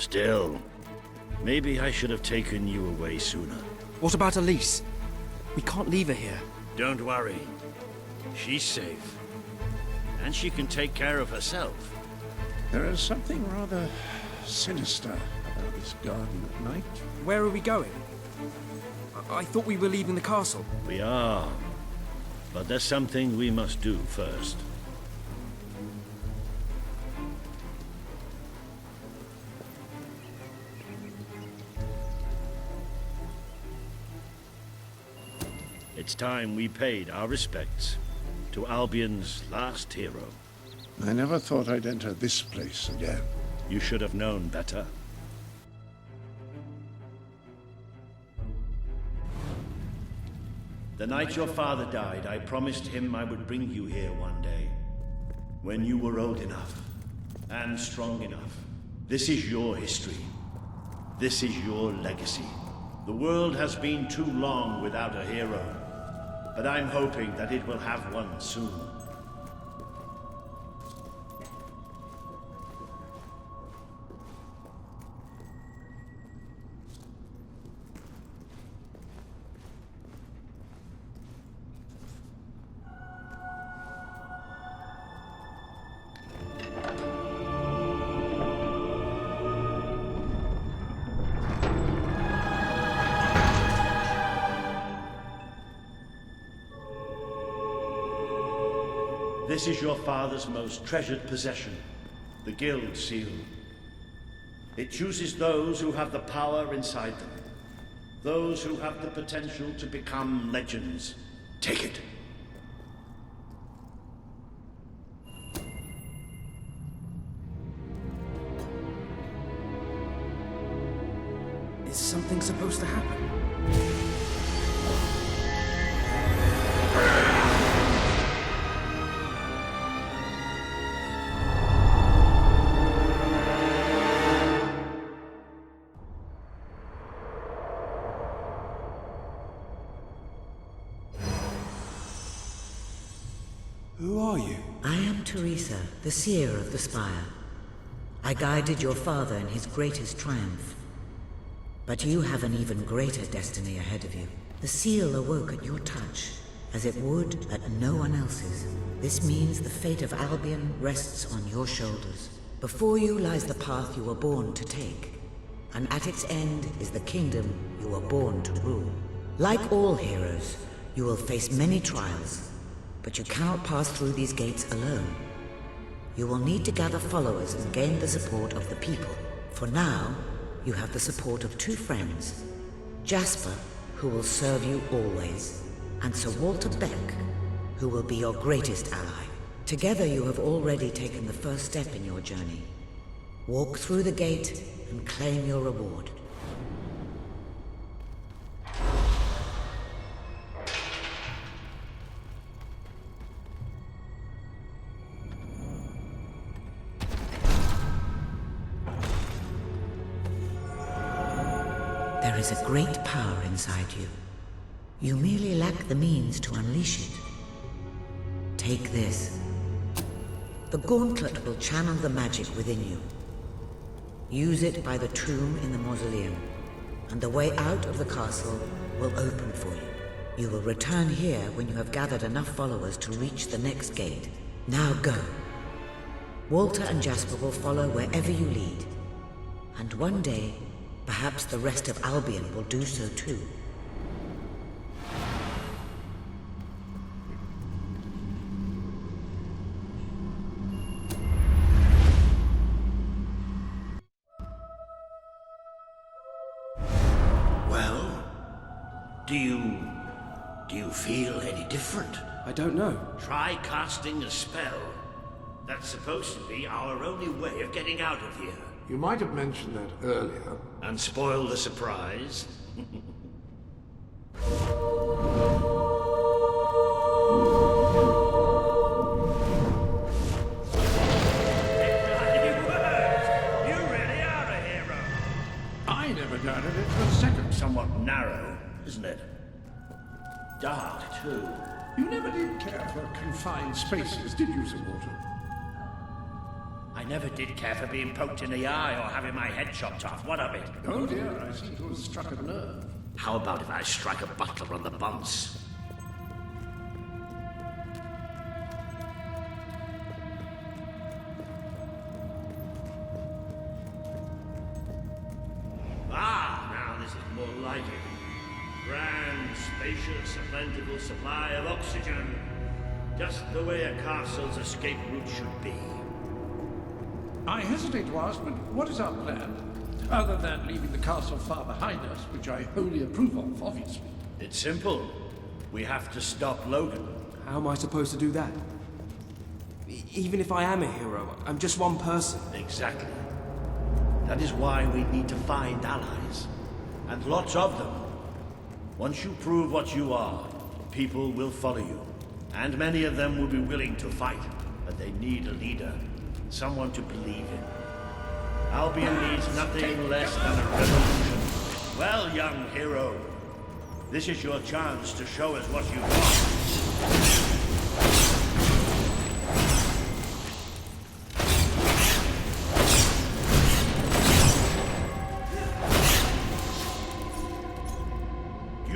Still, maybe I should have taken you away sooner. What about Elise? We can't leave her here. Don't worry. She's safe. And she can take care of herself. There is something rather sinister about this garden at night. Where are we going? I thought we were leaving the castle. We are. But there's something we must do first. It's time we paid our respects to Albion's last hero. I never thought I'd enter this place again. You should have known better. The night your father died, I promised him I would bring you here one day. When you were old enough and strong enough. This is your history. This is your legacy. The world has been too long without a hero, but I'm hoping that it will have one soon. This is your father's most treasured possession, the Guild Seal. It chooses those who have the power inside them, those who have the potential to become legends. Take it. Is something supposed to happen? Who are you? I am Theresa, the Seer of the Spire. I guided your father in his greatest triumph. But you have an even greater destiny ahead of you. The seal awoke at your touch, as it would at no one else's. This means the fate of Albion rests on your shoulders. Before you lies the path you were born to take, and at its end is the kingdom you were born to rule. Like all heroes, you will face many trials, but you cannot pass through these gates alone. You will need to gather followers and gain the support of the people. For now, you have the support of two friends. Jasper, who will serve you always, and Sir Walter Beck, who will be your greatest ally. Together you have already taken the first step in your journey. Walk through the gate and claim your reward. There is a great power inside you. You merely lack the means to unleash it. Take this. The gauntlet will channel the magic within you. Use it by the tomb in the mausoleum, and the way out of the castle will open for you. You will return here when you have gathered enough followers to reach the next gate. Now go. Walter and Jasper will follow wherever you lead. And one day, perhaps the rest of Albion will do so too. Well, do you feel any different? I don't know. Try casting a spell. That's supposed to be our only way of getting out of here. You might have mentioned that earlier. And spoil the surprise. I never doubted it for a second. Somewhat narrow, isn't it? Dark, too. You never did care for confined spaces, did you, Sir Walter? I never did care for being poked in the eye or having my head chopped off. What of it? Oh dear, I seem to have struck a nerve. How about if I strike a butler on the buns? Ah, now this is more like it. Grand, spacious, a plentiful supply of oxygen. Just the way a castle's escape route should be. I hesitate to ask, but what is our plan? Other than leaving the castle far behind us, which I wholly approve of, obviously. It's simple. We have to stop Logan. How am I supposed to do that? Even if I am a hero, I'm just one person. Exactly. That is why we need to find allies. And lots of them. Once you prove what you are, people will follow you. And many of them will be willing to fight. But they need a leader. Someone to believe in. Albion needs nothing less than a revolution. Well, young hero, this is your chance to show us what you want.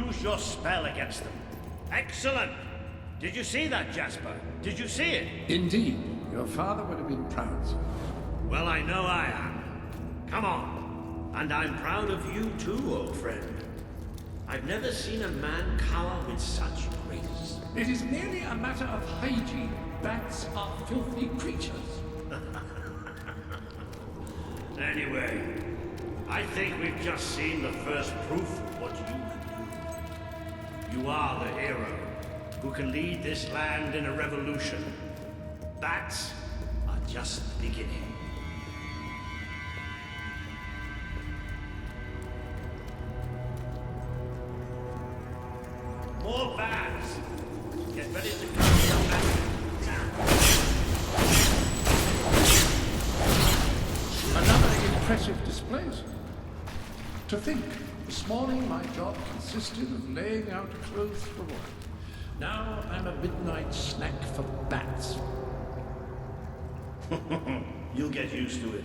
Use your spell against them. Excellent! Did you see that, Jasper? Did you see it? Indeed. Your father would have been proud, sir. Well, I know I am. Come on. And I'm proud of you too, old friend. I've never seen a man cower with such grace. It is merely a matter of hygiene. Bats are filthy creatures. Anyway, I think we've just seen the first proof of what you can do. You are the hero who can lead this land in a revolution. Bats are just the beginning. More bats! Get ready to come back. Another impressive display, sir. To think, this morning my job consisted of laying out clothes for work. Now I'm a midnight snack for bats. You'll get used to it.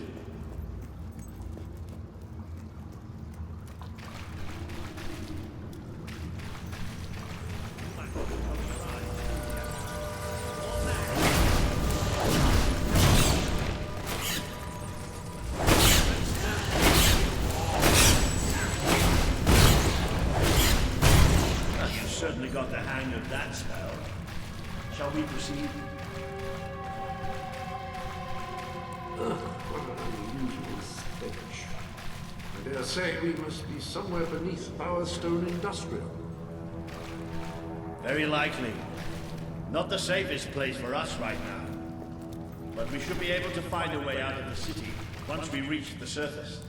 You've certainly got the hang of that spell. Shall we proceed? What an unusual stench. I dare say we must be somewhere beneath Power Stone Industrial. Very likely. Not the safest place for us right now. But we should be able to find a way out of the city once we reach the surface.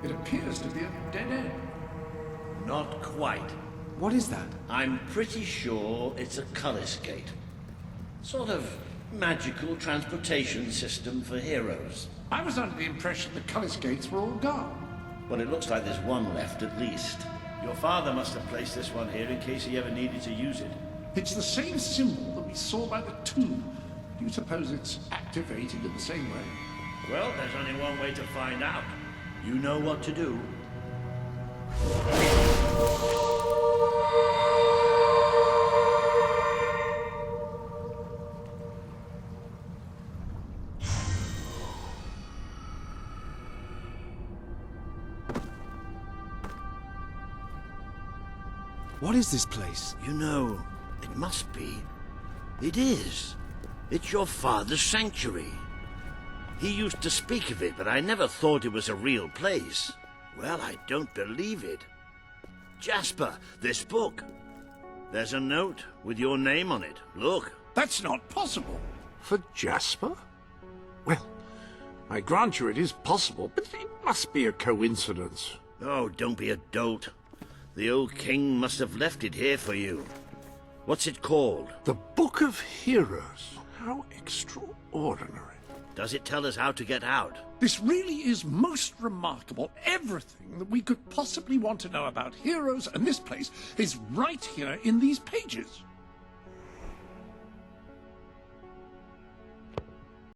It appears to be a dead end. Not quite. What is that? I'm pretty sure it's a Culis Gate. Sort of magical transportation system for heroes. I was under the impression the Culis Gates were all gone. Well, it looks like there's one left at least. Your father must have placed this one here in case he ever needed to use it. It's the same symbol that we saw by the tomb. Do you suppose it's activated in the same way? Well, there's only one way to find out. You know what to do. What is this place? You know, it must be. It is. It's your father's sanctuary. He used to speak of it, but I never thought it was a real place. Well, I don't believe it. Jasper, this book. There's a note with your name on it. Look. That's not possible. For Jasper? Well, I grant you it is possible, but it must be a coincidence. Oh, don't be a dolt. The old king must have left it here for you. What's it called? The Book of Heroes. How extraordinary. Does it tell us how to get out? This really is most remarkable. Everything that we could possibly want to know about heroes and this place is right here in these pages.